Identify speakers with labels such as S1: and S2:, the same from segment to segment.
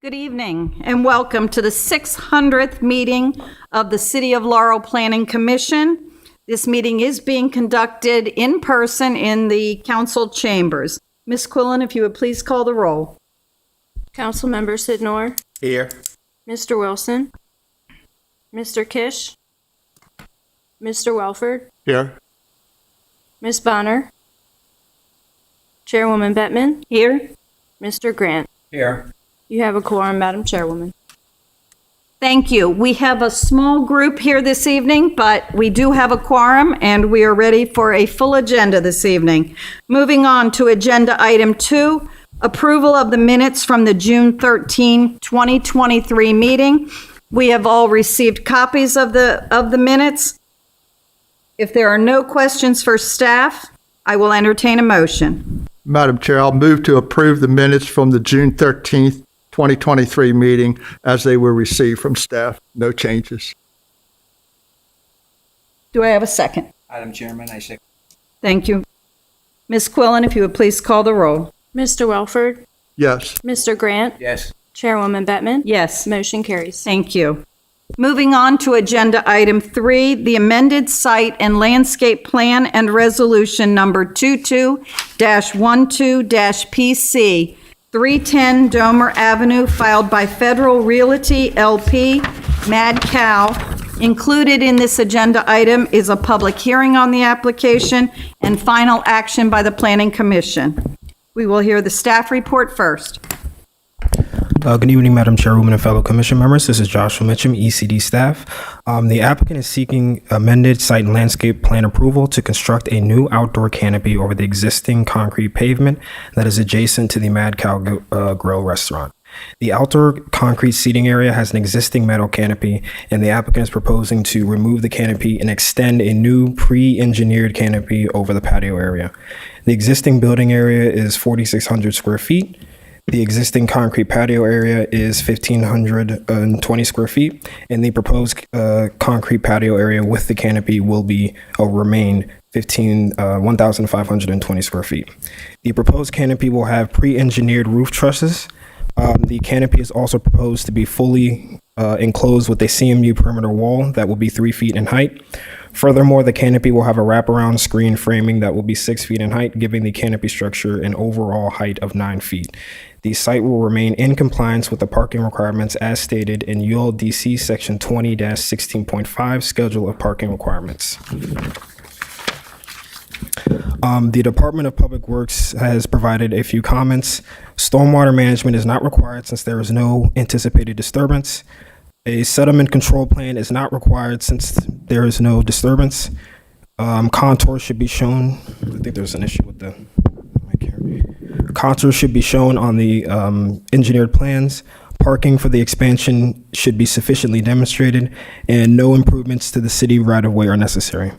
S1: Good evening and welcome to the 600th meeting of the City of Laurel Planning Commission. This meeting is being conducted in person in the council chambers. Ms. Quillen, if you would please call the roll.
S2: Councilmember Sidnor.
S3: Here.
S2: Mr. Wilson. Mr. Kish. Mr. Welford.
S3: Here.
S2: Ms. Bonner. Chairwoman Bettman.
S1: Here.
S2: Mr. Grant.
S3: Here.
S2: You have a quorum, Madam Chairwoman.
S1: Thank you. We have a small group here this evening, but we do have a quorum and we are ready for a full agenda this evening. Moving on to agenda item 2, approval of the minutes from the June 13, 2023 meeting. We have all received copies of the minutes. If there are no questions for staff, I will entertain a motion.
S3: Madam Chair, I'll move to approve the minutes from the June 13th, 2023 meeting as they were received from staff. No changes.
S1: Do I have a second?
S4: Madam Chairman, I second.
S1: Thank you. Ms. Quillen, if you would please call the roll.
S2: Mr. Welford.
S3: Yes.
S2: Mr. Grant.
S4: Yes.
S2: Chairwoman Bettman.
S1: Yes.
S2: Motion carries.
S1: Thank you. Moving on to Agenda Item 3, the amended site and landscape plan and resolution number 22-12-PC, 310 Domer Avenue, filed by Federal Realty LP, Mad Cow. Included in this agenda item is a public hearing on the application and final action by the Planning Commission. We will hear the staff report first.
S4: Good evening, Madam Chairwoman and fellow commission members. This is Joshua Mitchum, ECD staff. The applicant is seeking amended site and landscape plan approval to construct a new outdoor canopy over the existing concrete pavement that is adjacent to the Mad Cow Grill restaurant. The outdoor concrete seating area has an existing metal canopy, and the applicant is proposing to remove the canopy and extend a new pre-engineered canopy over the patio area. The existing building area is 4,600 square feet. The existing concrete patio area is 1,520 square feet, and the proposed concrete patio area with the canopy will remain 1,520 square feet. The proposed canopy will have pre-engineered roof trusses. The canopy is also proposed to be fully enclosed with a CMU perimeter wall that will be 3 feet in height. Furthermore, the canopy will have a wraparound screen framing that will be 6 feet in height, giving the canopy structure an overall height of 9 feet. The site will remain in compliance with the parking requirements as stated in ULDC Section 20-16.5 Schedule of Parking Requirements. The Department of Public Works has provided a few comments. Stormwater management is not required since there is no anticipated disturbance. A sediment control plan is not required since there is no disturbance. Contours should be shown. I think there's an issue with the mic here. Contours should be shown on the engineered plans. Parking for the expansion should be sufficiently demonstrated, and no improvements to the city right-of-way are necessary.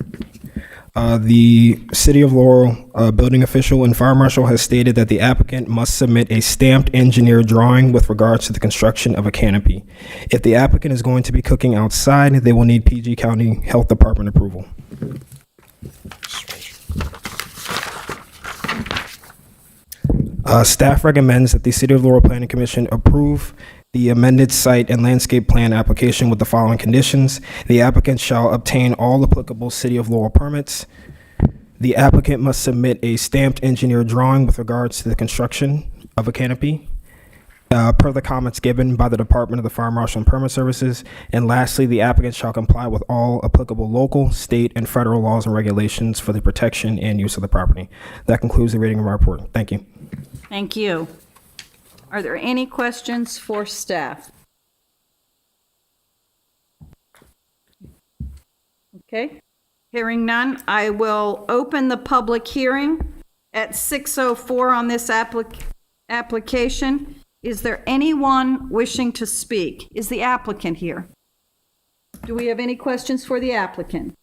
S4: The City of Laurel building official and fire marshal has stated that the applicant must submit a stamped engineer drawing with regards to the construction of a canopy. If the applicant is going to be cooking outside, they will need PG County Health Department approval. Staff recommends that the City of Laurel Planning Commission approve the amended site and landscape plan application with the following conditions. The applicant shall obtain all applicable City of Laurel permits. The applicant must submit a stamped engineer drawing with regards to the construction of a canopy, per the comments given by the Department of the Fire Marshal and Permit Services. And lastly, the applicant shall comply with all applicable local, state, and federal laws and regulations for the protection and use of the property. That concludes the reading of my report. Thank you.
S1: Thank you. Are there any questions for staff? Okay, hearing none, I will open the public hearing at 6:04 on this application. Is there anyone wishing to speak? Is the applicant here? Do we have any questions for the applicant?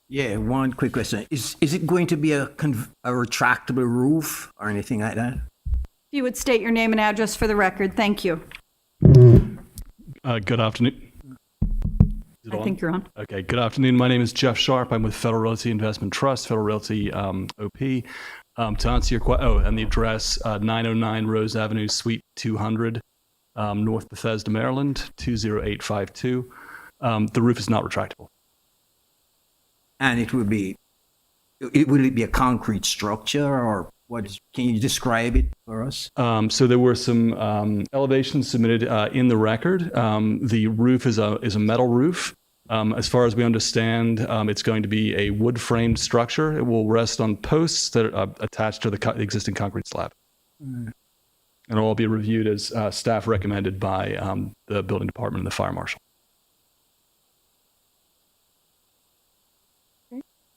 S5: Yeah, one quick question. Is it going to be a retractable roof or anything like that?
S1: If you would state your name and address for the record, thank you.
S6: Good afternoon.
S1: I think you're on.
S6: Okay, good afternoon. My name is Jeff Sharp. I'm with Federal Realty Investment Trust, Federal Realty OP. To answer your question, and the address, 909 Rose Avenue, Suite 200, North Bethesda, Maryland, 20852. The roof is not retractable.
S5: And will it be a concrete structure or can you describe it for us?
S6: So there were some elevations submitted in the record. The roof is a metal roof. As far as we understand, it's going to be a wood-framed structure. It will rest on posts that are attached to the existing concrete slab. And it'll all be reviewed as staff recommended by the building department and the fire marshal.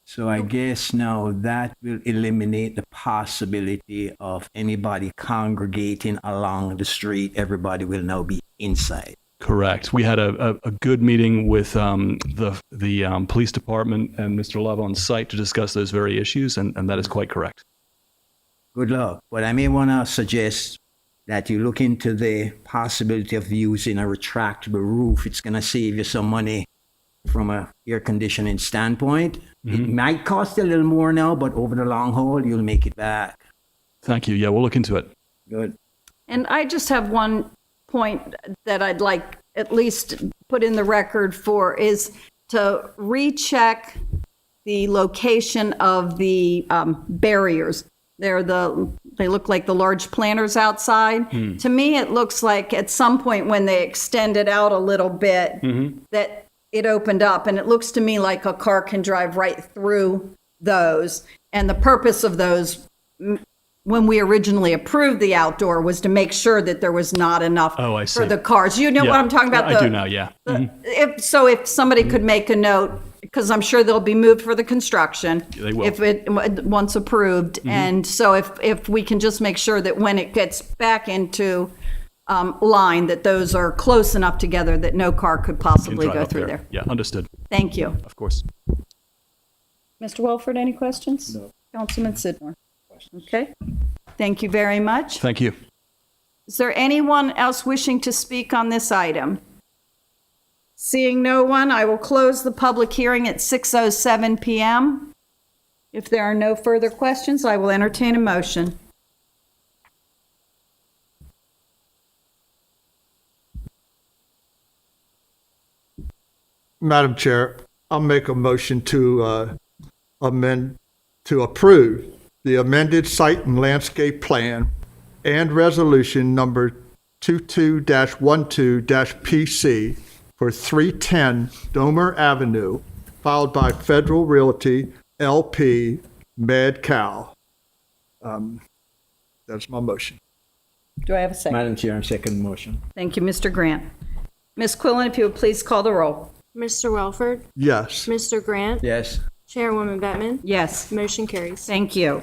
S5: So I guess now that will eliminate the possibility of anybody congregating along the street. Everybody will now be inside.
S6: Correct. We had a good meeting with the police department and Mr. Love on site to discuss those very issues, and that is quite correct.
S5: Good luck. But I may want to suggest that you look into the possibility of using a retractable roof. It's going to save you some money from a air conditioning standpoint. Mm-hmm. It might cost a little more now, but over the long haul, you'll make it back.
S6: Thank you. Yeah, we'll look into it.
S5: Good.
S1: And I just have one point that I'd like at least put in the record for is to recheck the location of the barriers. They look like the large planters outside. To me, it looks like at some point when they extended out a little bit, that it opened up, and it looks to me like a car can drive right through those. And the purpose of those, when we originally approved the outdoor, was to make sure that there was not enough
S6: Oh, I see.
S1: for the cars. You know
S6: Yeah,
S1: what I'm talking about?
S6: I do now, yeah.
S1: If somebody could make a note, because I'm sure they'll be moved for the construction.
S6: They will.
S1: If it, once approved. And so if we can just make sure that when it gets back into line, that those are close enough together that no car could possibly
S6: Drive
S1: go
S6: up
S1: through there.
S6: Yeah, understood.
S1: Thank you.
S6: Of course.
S1: Mr. Welford, any questions? No. Councilman Sidmore? Okay. Thank you very much.
S6: Thank you.
S1: Is there anyone else wishing to speak on this item? Seeing no one, I will close the public hearing at 6:07 PM. If there are no further questions, I will entertain a motion.
S3: Madam Chair, I'll make a motion to approve the amended site and landscape plan and resolution number 22-12-PC for 310 Domer Avenue, filed by Federal Realty, LP, Med-Cal. That's my motion.
S1: Do I have a second?
S5: Madam Chair, second motion.
S1: Thank you, Mr. Grant. Ms. Quillen, if you would please call the roll.
S2: Mr. Welford,
S3: Yes.
S2: Mr. Grant,
S5: Yes.
S2: Chairwoman Bettman,
S1: Yes.
S2: motion carries.
S1: Thank you.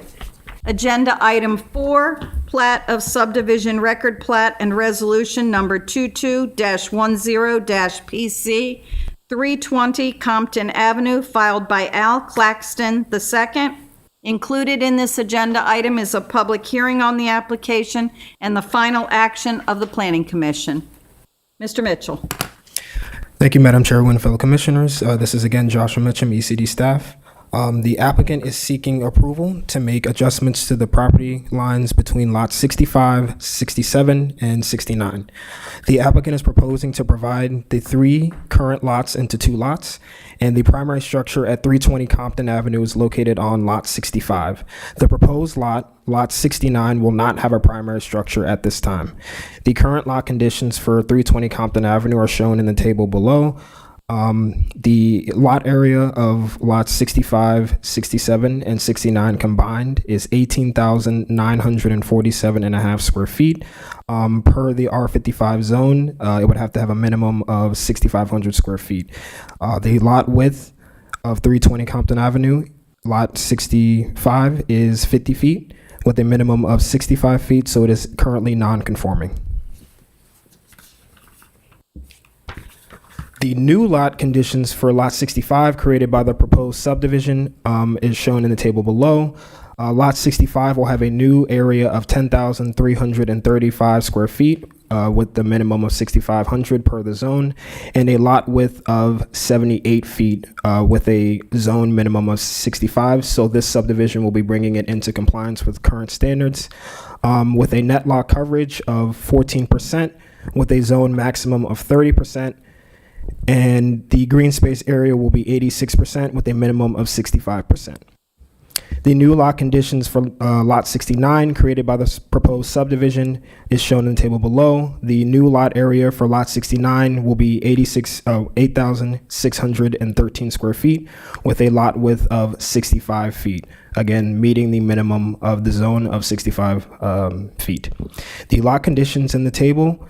S1: Agenda item 4, plat of subdivision record plat and resolution number 22-10-PC, 320 Compton Avenue, filed by Al Claxton II. Included in this agenda item is a public hearing on the application and the final action of the Planning Commission. Mr. Mitchell.
S4: Thank you, Madam Chairwoman, fellow commissioners. This is again Joshua Mitchum, ECD staff. The applicant is seeking approval to make adjustments to the property lines between lots 65, 67, and 69. The applicant is proposing to divide the 3 current lots into 2 lots, and the primary structure at 320 Compton Avenue is located on lot 65. The proposed lot, lot 69, will not have a primary structure at this time. The current lot conditions for 320 Compton Avenue are shown in the table below. The lot area of lots 65, 67, and 69 combined is 18,947.5 square feet. Per the R55 zone, it would have to have a minimum of 6,500 square feet. The lot width of 320 Compton Avenue, lot 65, is 50 feet with a minimum of 65 feet, so it is currently non-conforming. The new lot conditions for lot 65 created by the proposed subdivision is shown in the table below. Lot 65 will have a new area of 10,335 square feet with the minimum of 6,500 per the zone, and a lot width of 78 feet with a zone minimum of 65. So this subdivision will be bringing it into compliance with current standards with a net lot coverage of 14% with a zone maximum of 30%. And the green space area will be 86% with a minimum of 65%. The new lot conditions for lot 69 created by the proposed subdivision is shown in the table below. The new lot area for lot 69 will be 8,613 square feet with a lot width of 65 feet. Again, meeting the minimum of the zone of 65 feet. The lot conditions in the table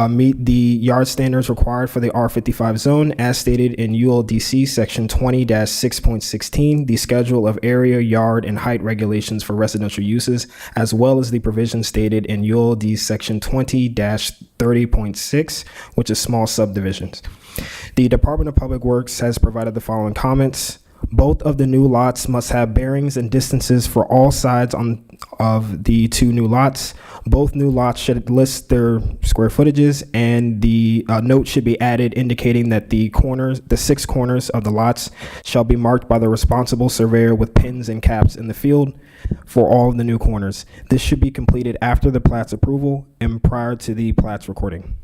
S4: meet the yard standards required for the R55 zone as stated in ULDC section 20-6.16, the schedule of area, yard, and height regulations for residential uses, as well as the provisions stated in ULD section 20-30.6, which is small subdivisions. The Department of Public Works has provided the following comments. Both of the new lots must have bearings and distances for all sides of the 2 new lots. Both new lots should list their square footages, and the note should be added indicating that the 6 corners of the lots shall be marked by the responsible surveyor with pins and caps in the field for all of the new corners. This should be completed after the plat's approval and prior to the plat's recording.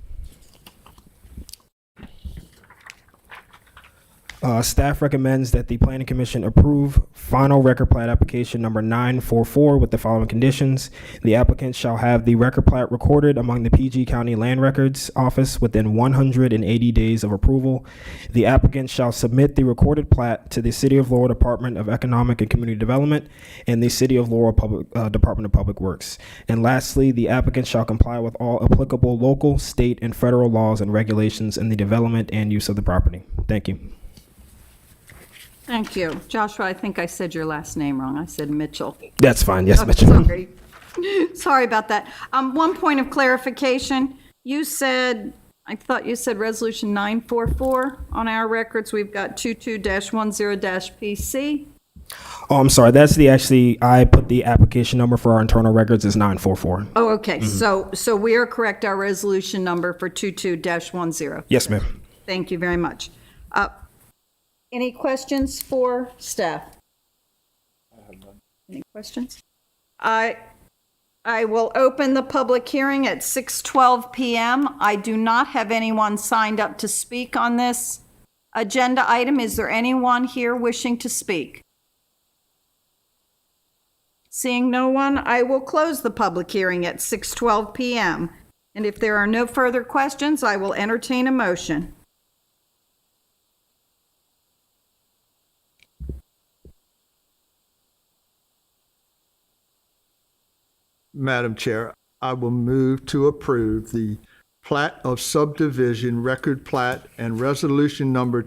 S4: Staff recommends that the Planning Commission approve final record plat application number 944 with the following conditions. The applicant shall have the record plat recorded among the PG County Land Records Office within 180 days of approval. The applicant shall submit the recorded plat to the City of Laurel Department of Economic and Community Development and the City of Laurel Department of Public Works. And lastly, the applicant shall comply with all applicable local, state, and federal laws and regulations in the development and use of the property. Thank you.
S1: Thank you. Joshua, I think I said your last name wrong. I said Mitchell.
S4: That's fine. Yes,
S1: Oh,
S4: Mitchell.
S1: Sorry. Sorry about that. One point of clarification. You said, I thought you said resolution 944. On our records, we've got 22-10-PC.
S4: Oh, I'm sorry. I put the application number for our internal records is 944.
S1: Oh, okay. So we are correct. Our resolution number for 22-10.
S4: Yes, ma'am.
S1: Thank you very much. Any questions for staff? Any questions? I will open the public hearing at 6:12 p.m. I do not have anyone signed up to speak on this agenda item. Is there anyone here wishing to speak? Seeing no one, I will close the public hearing at 6:12 p.m. And if there are no further questions, I will entertain a motion.
S3: Madam Chair, I will move to approve the plat of subdivision, record plat, and resolution number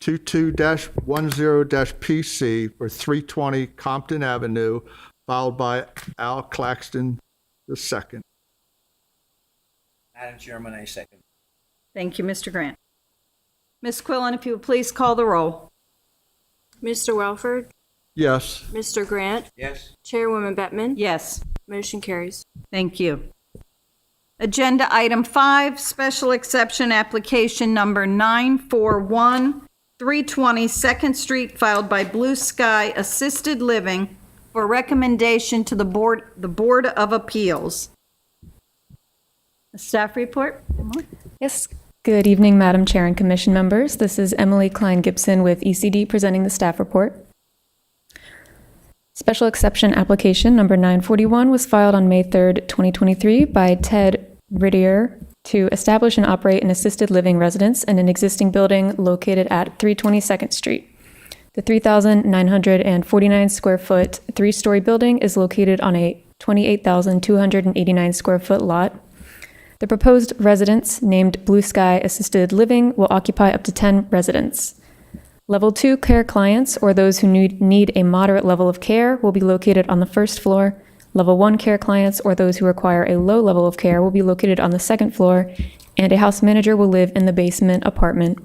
S3: 22-10-PC for 320 Compton Avenue, filed by Al Claxton II.
S5: Madam Chairman, I second.
S1: Thank you, Mr. Grant. Ms. Quillen, if you would please call the roll.
S2: Mr. Welford,
S3: Yes.
S2: Mr. Grant,
S5: Yes.
S2: Chairwoman Bettman.
S1: Yes.
S2: Motion carries.
S1: Thank you. Agenda item 5, special exception application number 941, 320 Second Street, filed by Blue Sky Assisted Living for recommendation to the Board of Appeals. A staff report? Emily?
S7: Yes. Good evening, Madam Chair and Commission members. This is Emily Klein-Gibson with ECD presenting the staff report. Special exception application number 941 was filed on May 3rd, 2023 by Ted Riddier to establish and operate an assisted living residence in an existing building located at 320 2nd Street. The 3,949 square foot, 3-story building is located on a 28,289 square foot lot. The proposed residence, named Blue Sky Assisted Living, will occupy up to 10 residents. Level 2 care clients, or those who need a moderate level of care, will be located on the first floor. Level 1 care clients, or those who require a low level of care, will be located on the second floor, and a house manager will live in the basement apartment.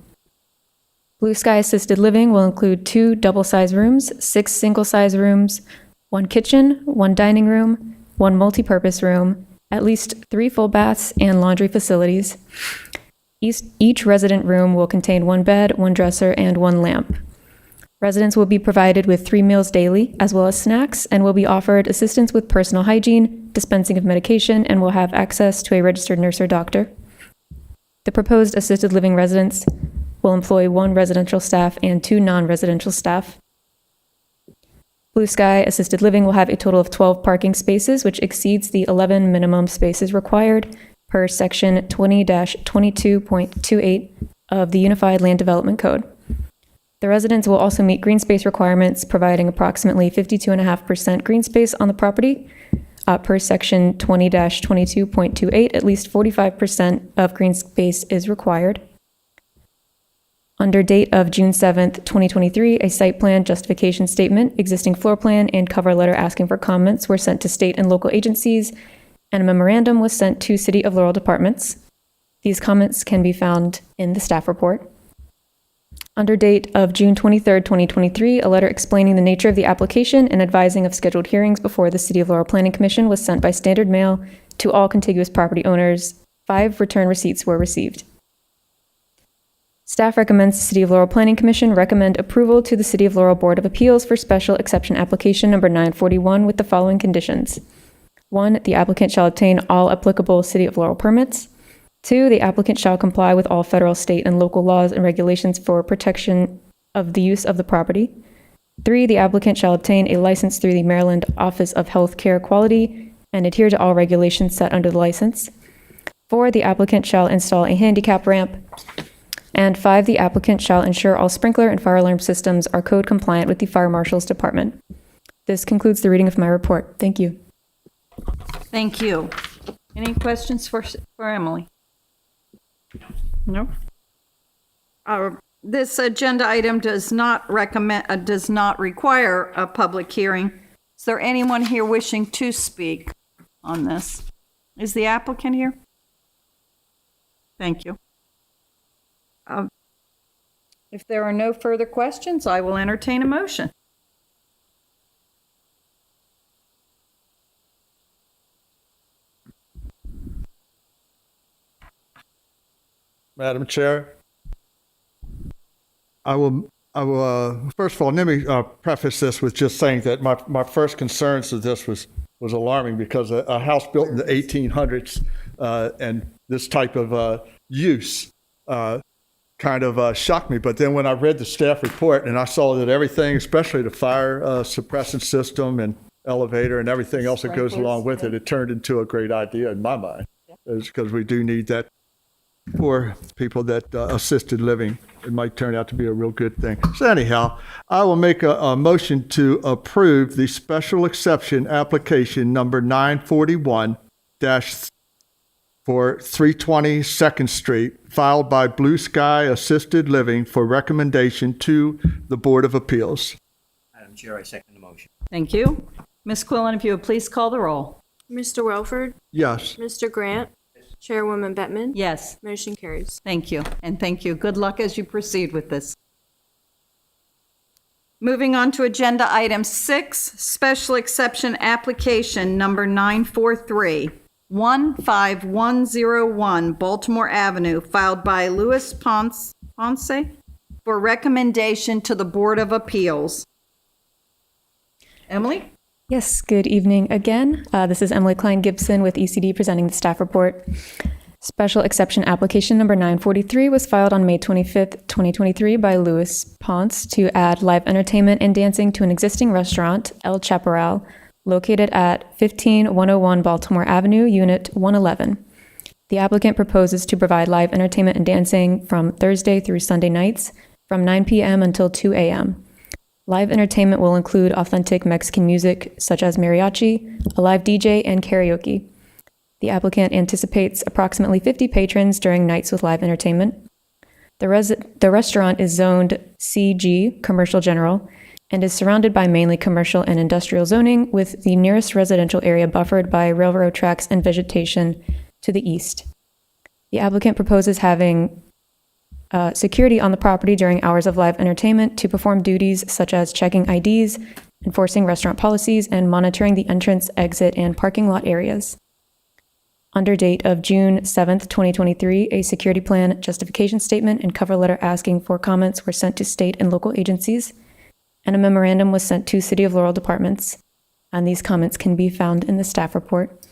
S7: Blue Sky Assisted Living will include 2 double-size rooms, 6 single-size rooms, 1 kitchen, 1 dining room, 1 multi-purpose room, at least 3 full baths, and laundry facilities. Each resident room will contain 1 bed, 1 dresser, and 1 lamp. Residents will be provided with 3 meals daily, as well as snacks, and will be offered assistance with personal hygiene, dispensing of medication, and will have access to a registered nurse or doctor. The proposed assisted living residence will employ 1 residential staff and 2 non-residential staff. Blue Sky Assisted Living will have a total of 12 parking spaces, which exceeds the 11 minimum spaces required per Section 20-22.28 of the Unified Land Development Code. The residents will also meet green space requirements, providing approximately 52.5% green space on the property. Per Section 20-22.28, at least 45% of green space is required. Under date of June 7th, 2023, a site plan justification statement, existing floor plan, and cover letter asking for comments were sent to state and local agencies, and a memorandum was sent to City of Laurel departments. These comments can be found in the staff report. Under date of June 23rd, 2023, a letter explaining the nature of the application and advising of scheduled hearings before the City of Laurel Planning Commission was sent by standard mail to all contiguous property owners. 5 return receipts were received. Staff recommends the City of Laurel Planning Commission recommend approval to the City of Laurel Board of Appeals for special exception application number 941 with the following conditions. 1, the applicant shall obtain all applicable City of Laurel permits. 2, the applicant shall comply with all federal, state, and local laws and regulations for protection of the use of the property. 3, the applicant shall obtain a license through the Maryland Office of Health Care Quality and adhere to all regulations set under the license. 4, the applicant shall install a handicap ramp. And 5, the applicant shall ensure all sprinkler and fire alarm systems are code compliant with the Fire Marshal's Department. This concludes the reading of my report. Thank you.
S1: Thank you. Any questions for Emily? No? This agenda item does not require a public hearing. Is there anyone here wishing to speak on this? Is the applicant here? Thank you. If there are no further questions, I will entertain a motion.
S3: Madam Chair, I will, first of all, let me preface this with just saying that my first concerns of this was alarming because a house built in the 1800s and this type of use kind of shocked me. But then when I read the staff report and I saw that everything, especially the fire suppressant system and elevator and everything else that goes along with it, it turned into a great idea in my mind. Because we do need that for people that assisted living. It might turn out to be a real good thing. So anyhow, I will make a motion to approve the special exception application number 941- for 320 2nd Street, filed by Blue Sky Assisted Living for recommendation to the Board of Appeals.
S5: Madam Chair, I second the motion.
S1: Thank you. Ms. Quillen, if you would please call the roll.
S2: Mr. Welford,
S3: Yes.
S2: Mr. Grant, Chairwoman Bettman.
S1: Yes.
S2: Motion carries.
S1: Thank you, and thank you. Good luck as you proceed with this. Moving on to agenda item 6, special exception application number 943, 15101 Baltimore Avenue, filed by Louis Ponce for recommendation to the Board of Appeals. Emily?
S7: Yes, good evening again. This is Emily Klein-Gibson with ECD presenting the staff report. Special exception application number 943 was filed on May 25th, 2023 by Louis Ponce to add live entertainment and dancing to an existing restaurant, El Chaparral, located at 15101 Baltimore Avenue, Unit 111. The applicant proposes to provide live entertainment and dancing from Thursday through Sunday nights from 9 p.m. until 2 a.m. Live entertainment will include authentic Mexican music such as mariachi, a live DJ, and karaoke. The applicant anticipates approximately 50 patrons during nights with live entertainment. The restaurant is zoned CG, Commercial General, and is surrounded by mainly commercial and industrial zoning, with the nearest residential area buffered by railroad tracks and vegetation to the east. The applicant proposes having security on the property during hours of live entertainment to perform duties such as checking IDs, enforcing restaurant policies, and monitoring the entrance, exit, and parking lot areas. Under date of June 7th, 2023, a security plan, justification statement, and cover letter asking for comments were sent to state and local agencies, and a memorandum was sent to City of Laurel departments, and these comments can be found in the staff report.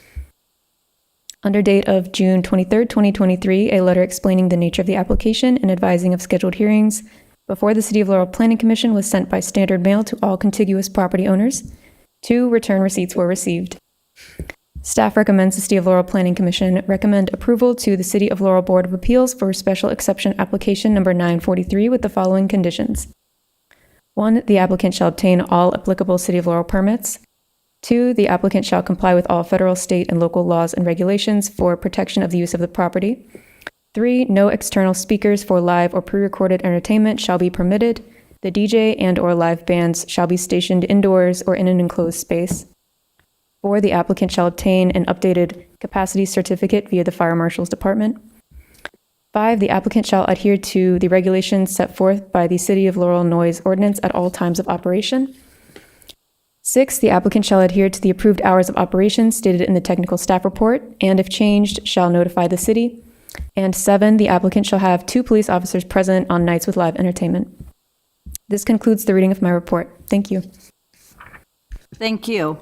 S7: Under date of June 23rd, 2023, a letter explaining the nature of the application and advising of scheduled hearings before the City of Laurel Planning Commission was sent by standard mail to all contiguous property owners. 2 return receipts were received. Staff recommends the City of Laurel Planning Commission recommend approval to the City of Laurel Board of Appeals for special exception application number 943 with the following conditions. 1, the applicant shall obtain all applicable City of Laurel permits. 2, the applicant shall comply with all federal, state, and local laws and regulations for protection of the use of the property. 3, no external speakers for live or pre-recorded entertainment shall be permitted. The DJ and/or live bands shall be stationed indoors or in an enclosed space. 4, the applicant shall obtain an updated capacity certificate via the Fire Marshal's Department. 5, the applicant shall adhere to the regulations set forth by the City of Laurel Noise Ordinance at all times of operation. 6, the applicant shall adhere to the approved hours of operation stated in the technical staff report, and if changed, shall notify the city. And 7, the applicant shall have 2 police officers present on nights with live entertainment. This concludes the reading of my report. Thank you.
S1: Thank you.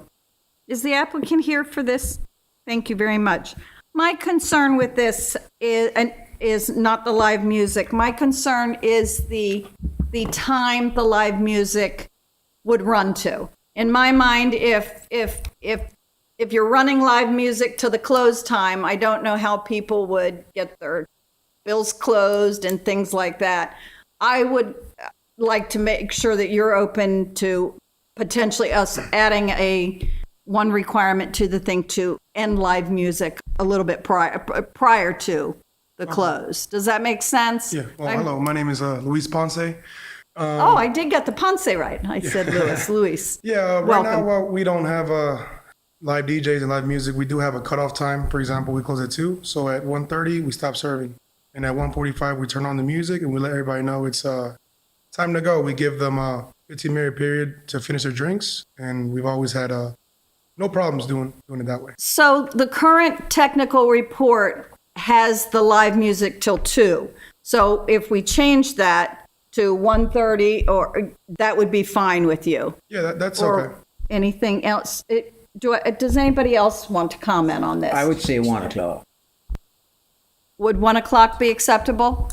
S1: Is the applicant here for this? Thank you very much. My concern with this is, and is not the live music. My concern is the time the live music would run to. In my mind, if you're running live music to the close time, I don't know how people would get their bills closed and things like that. I would like to make sure that you're open to potentially us adding one requirement to the thing to end live music a little bit prior to the close. Does that make sense?
S8: Yeah. Well, hello. My name is Luis Ponce.
S1: Oh, I did get the Ponce right. I said Luis.
S8: Yeah. Right
S1: Welcome.
S8: now, we don't have live DJs and live music. We do have a cutoff time. For example, we close at 2. So at 1:30, we stop serving. And at 1:45, we turn on the music and we let everybody know it's time to go. We give them a 15-minute period to finish their drinks. And we've always had no problems doing it that way.
S1: So the current technical report has the live music till 2. So if we change that to 1:30, or that would be fine with you?
S8: Yeah, that's
S1: Or
S8: okay.
S1: anything else? Does anybody else want to comment on this?
S5: I would say 1 o'clock.
S1: Would 1 o'clock be acceptable?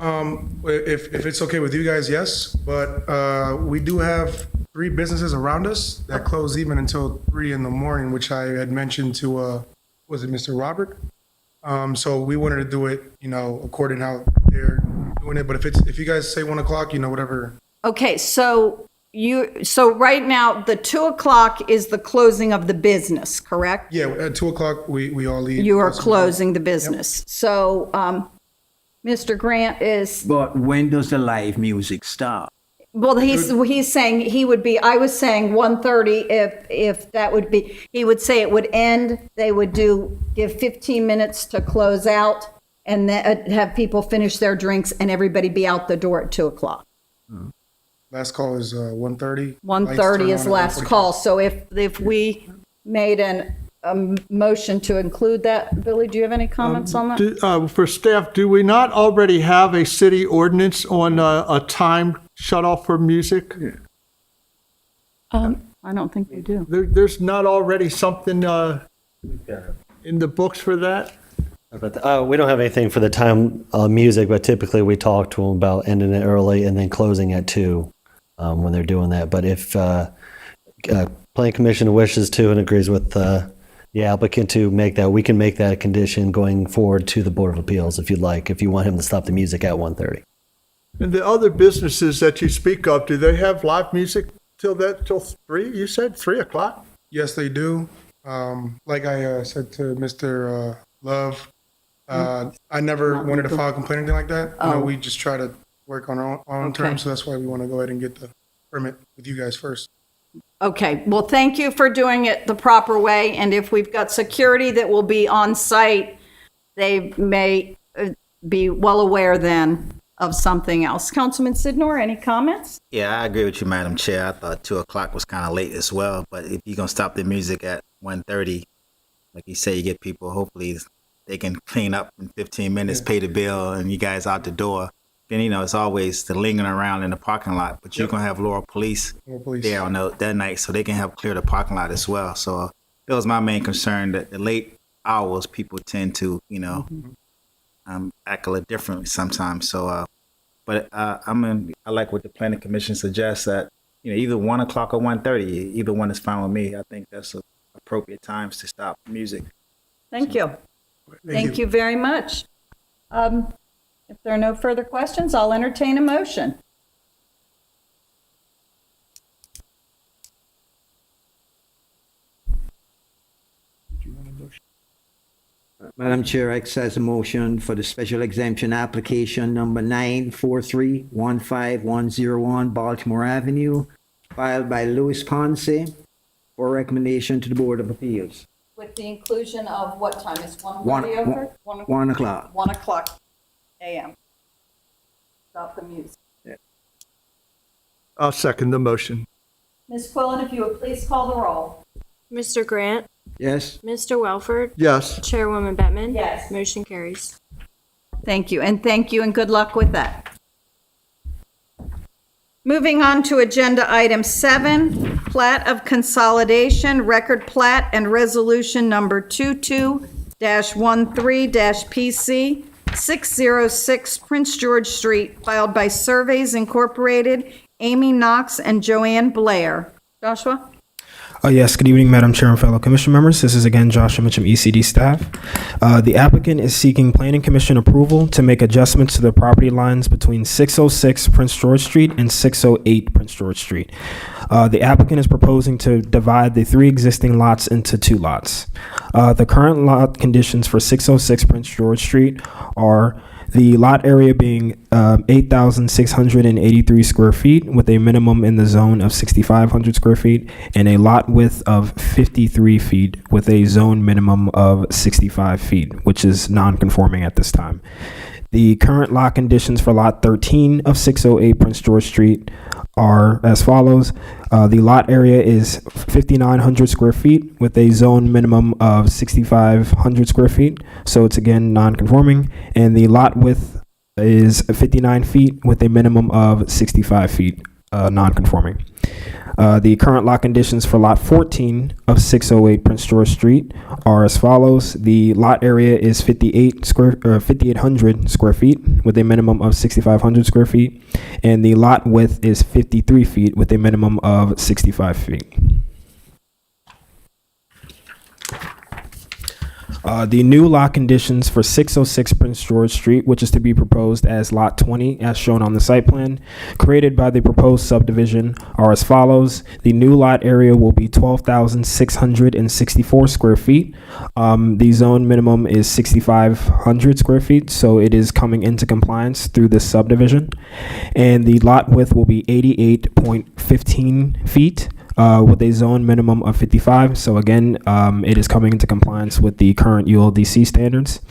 S8: If it's okay with you guys, yes. But we do have 3 businesses around us that close even until 3 in the morning, which I had mentioned to, was it Mr. Robert? So we wanted to do it, according to how they're doing it. But if you guys say 1 o'clock, whatever.
S1: Okay, so right now, the 2 o'clock is the closing of the business, correct?
S8: Yeah, at 2 o'clock, we all leave.
S1: You are closing the business. So, Mr. Grant is,
S5: But when does the live music stop?
S1: well, he's saying I was saying 1:30 if that would be, he would say it would end, they would give 15 minutes to close out and then have people finish their drinks and everybody be out the door at 2 o'clock.
S8: Last call is 1:30.
S1: 1:30 is last call. So if we made a motion to include that, Billy, do you have any comments on that?
S3: For staff, do we not already have a city ordinance on a time shut off for music?
S1: I don't think we do.
S3: There's not already something in the books for that?
S9: We don't have anything for the time music, but typically we talk to them about ending it early and then closing at 2 when they're doing that. But if Planning Commission wishes to and agrees with the applicant to make that, we can make that a condition going forward to the Board of Appeals if you'd like, if you want him to stop the music at 1:30.
S3: And the other businesses that you speak of, do they have live music till 3? You said 3 o'clock?
S8: Yes, they do. Like I said to Mr. Love, I never wanted to file a complaint or anything like that. We just try to work on our own terms, so that's why we want to go ahead and get the permit with you guys first.
S1: Okay, well, thank you for doing it the proper way, and if we've got security that will be on site, they may be well aware then of something else. Councilman Sidnor, any comments?
S10: Yeah, I agree with you, Madam Chair. I thought 2 o'clock was kind of late as well, but if you're going to stop the music at 1:30, like you say, you get people, hopefully they can clean up in 15 minutes, pay the bill, and you guys out the door. Then, it's always the lingering around in the parking lot, but you're going to have Laurel Police there on that night, so they can help clear the parking lot as well. So that was my main concern, that the late hours, people tend to, act a little differently sometimes. So, but I like what the Planning Commission suggests, that, either 1 o'clock or 1:30, either one is fine with me. I think that's appropriate times to stop music.
S1: Thank you. Thank you very much. If there are no further questions, I'll entertain a motion.
S5: Madam Chair, I accept a motion for the special exemption application number 943-15101 Baltimore Avenue, filed by Louis Ponce for recommendation to the Board of Appeals.
S1: With the inclusion of what time? Is 1:30
S5: 1
S1: over?
S5: 1 o'clock.
S1: 1 o'clock a.m. Stop the music.
S3: I'll second the motion.
S1: Ms. Quillen, if you would please call the roll.
S2: Mr. Grant,
S5: Yes?
S2: Mr. Welford,
S3: Yes.
S2: Chairwoman Bettman.
S1: Yes.
S2: Motion carries.
S1: Thank you, and good luck with that. Moving on to agenda item 7, Plat of Consolidation, Record Plat and Resolution Number 22-13-PC 606 Prince George Street, filed by Surveys Incorporated, Amy Knox and Joann Blair. Joshua?
S4: Yes, good evening, Madam Chair and fellow commission members. This is again Joshua Mitchum, ECD staff. The applicant is seeking Planning Commission approval to make adjustments to the property lines between 606 Prince George Street and 608 Prince George Street. The applicant is proposing to divide the 3 existing lots into 2 lots. The current lot conditions for 606 Prince George Street are the lot area being 8,683 square feet with a minimum in the zone of 6,500 square feet, and a lot width of 53 feet with a zone minimum of 65 feet, which is non-conforming at this time. The current lot conditions for lot 13 of 608 Prince George Street are as follows. The lot area is 5,900 square feet with a zone minimum of 6,500 square feet. So it's again non-conforming. And the lot width is 59 feet with a minimum of 65 feet, non-conforming. The current lot conditions for lot 14 of 608 Prince George Street are as follows. The lot area is 5,800 square feet with a minimum of 6,500 square feet, and the lot width is 53 feet with a minimum of 65 feet. The new lot conditions for 606 Prince George Street, which is to be proposed as Lot 20, as shown on the site plan, created by the proposed subdivision, are as follows. The new lot area will be 12,664 square feet. The zone minimum is 6,500 square feet, so it is coming into compliance through this subdivision. And the lot width will be 88.15 feet. With a zone minimum of 55. So again, it is coming into compliance with the current ULDC standards.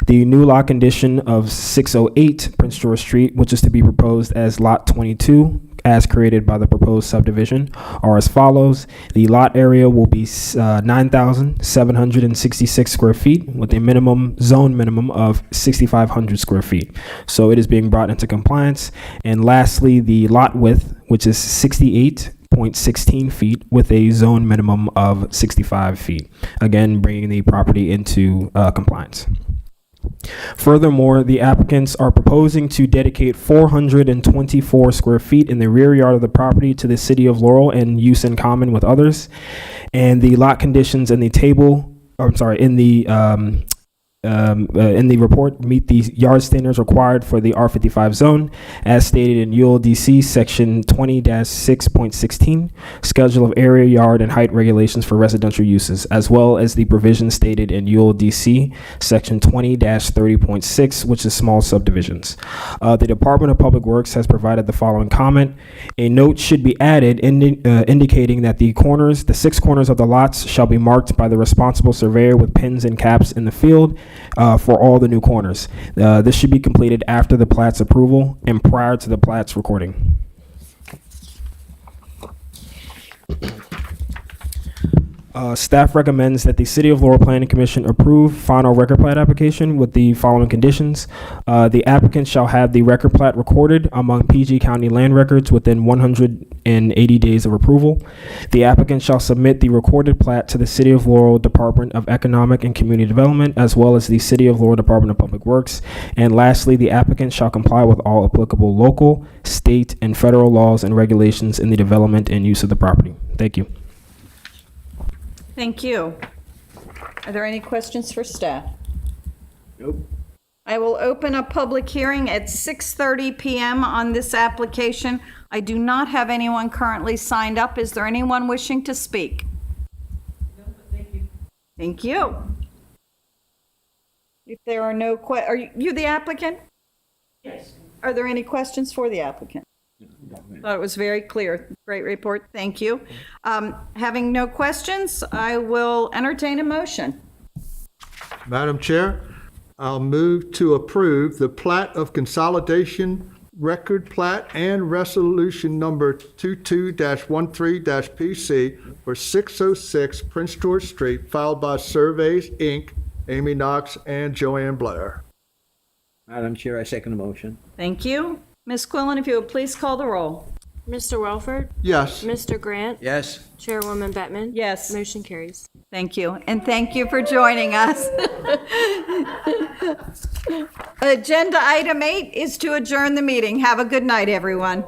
S4: The new lot condition of 608 Prince George Street, which is to be proposed as Lot 22, as created by the proposed subdivision, are as follows. The lot area will be 9,766 square feet with a zone minimum of 6,500 square feet. So it is being brought into compliance. And lastly, the lot width, which is 68.16 feet with a zone minimum of 65 feet. Again, bringing the property into compliance. Furthermore, the applicants are proposing to dedicate 424 square feet in the rear yard of the property to the city of Laurel and use in common with others. And the lot conditions in the in the report meet the yard standards required for the R55 zone, as stated in ULDC section 20-6.16, schedule of area, yard, and height regulations for residential uses, as well as the provisions stated in ULDC section 20-30.6, which is small subdivisions. The Department of Public Works has provided the following comment. A note should be added indicating that the 6 corners of the lots shall be marked by the responsible surveyor with pins and caps in the field for all the new corners. This should be completed after the plat's approval and prior to the plat's recording. Staff recommends that the City of Laurel Planning Commission approve final record plat application with the following conditions. The applicant shall have the record plat recorded among PG County land records within 180 days of approval. The applicant shall submit the recorded plat to the City of Laurel Department of Economic and Community Development, as well as the City of Laurel Department of Public Works. And lastly, the applicant shall comply with all applicable local, state, and federal laws and regulations in the development and use of the property. Thank you.
S1: Thank you. Are there any questions for staff?
S5: Nope.
S1: I will open a public hearing at 6:30 PM on this application. I do not have anyone currently signed up. Is there anyone wishing to speak? No, but thank you. Thank you. If there are no are you the applicant? Yes. Are there any questions for the applicant? Thought it was very clear. Great report. Thank you. Having no questions, I will entertain a motion.
S3: Madam Chair, I'll move to approve the plat of consolidation, record plat, and resolution number 22-13-PC for 606 Prince George Street, filed by Surveys, Inc., Amy Knox and Joann Blair.
S5: Madam Chair, I second the motion.
S1: Thank you. Ms. Quillen, if you would please call the roll.
S2: Mr. Welford?
S3: Yes.
S2: Mr. Grant?
S5: Yes.
S2: Chairwoman Bettman?
S1: Yes.
S2: Motion carries.
S1: Thank you, and thank you for joining us. Agenda item 8 is to adjourn the meeting. Have a good night, everyone.